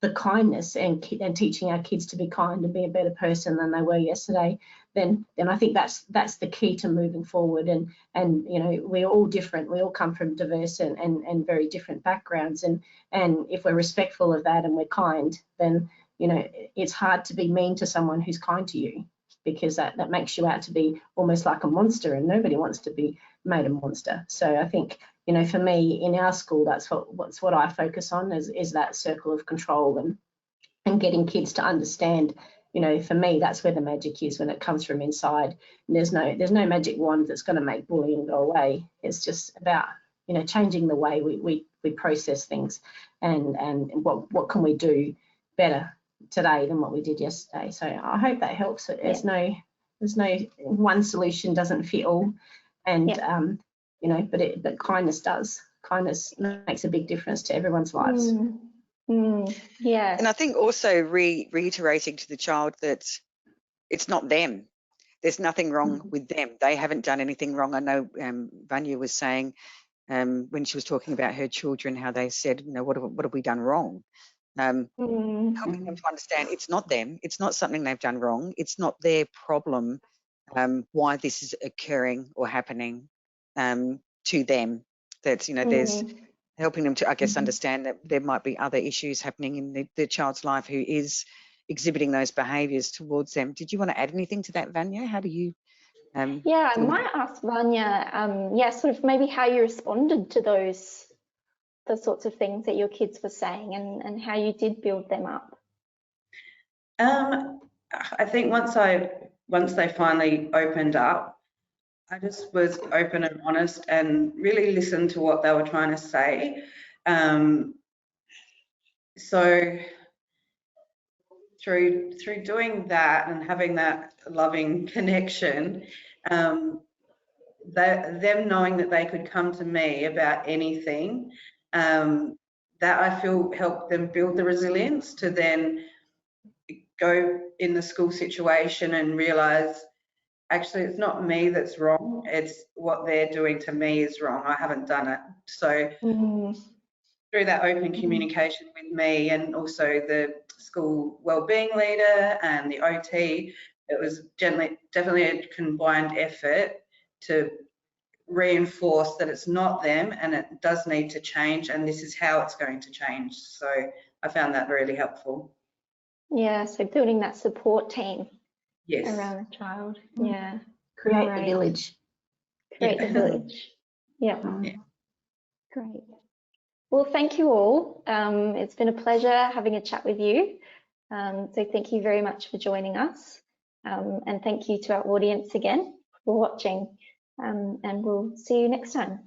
the kindness and teaching our kids to be kind and be a better person than they were yesterday, then I think that's the key to moving forward. And you know, we're all different. We all come from diverse and very different backgrounds. And if we're respectful of that and we're kind, then, you know, it's hard to be mean to someone who's kind to you, because that makes you out to be almost like a monster, and nobody wants to be made a monster. So I think, you know, for me in our school, that's what I focus on, is that circle of control and getting kids to understand, you know, for me, that's where the magic is, when it comes from inside. And there's no magic wand that's going to make bullying go away. It's just about, you know, changing the way we process things, and what can we do better today than what we did yesterday. So I hope that helps. There's no one solution doesn't fit all, and you know, but kindness does. Kindness makes a big difference to everyone's lives. Yeah. And I think also reiterating to the child that it's not them. There's nothing wrong with them. They haven't done anything wrong. I know Vanya was saying when she was talking about her children, how they said, you know, what have we done wrong? Helping them to understand it's not them. It's not something they've done wrong. It's not their problem why this is occurring or happening to them. That, you know, there's helping them to, I guess, understand that there might be other issues happening in the child's life who is exhibiting those behaviours towards them. Did you want to add anything to that, Vanya? How do you? Yeah, I might ask Vanya, sort of maybe how you responded to the sorts of things that your kids were saying, and how you did build them up. I think once they finally opened up, I just was open and honest and really listened to what they were trying to say. So through doing that and having that loving connection, them knowing that they could come to me about anything, that I feel helped them build the resilience to then go in the school situation and realise, actually, it's not me that's wrong, it's what they're doing to me is wrong. I haven't done it. So through that open communication with me, and also the school wellbeing leader and the OT, it was definitely a combined effort to reinforce that it's not them and it does need to change, and this is how it's going to change. So I found that really helpful. Yeah, so building that support team Yes. around the child. Yeah. Create the village. Create the village. Yeah. Great. Well, thank you all. It's been a pleasure having a chat with you. So thank you very much for joining us. And thank you to our audience again for watching. And we'll see you next time.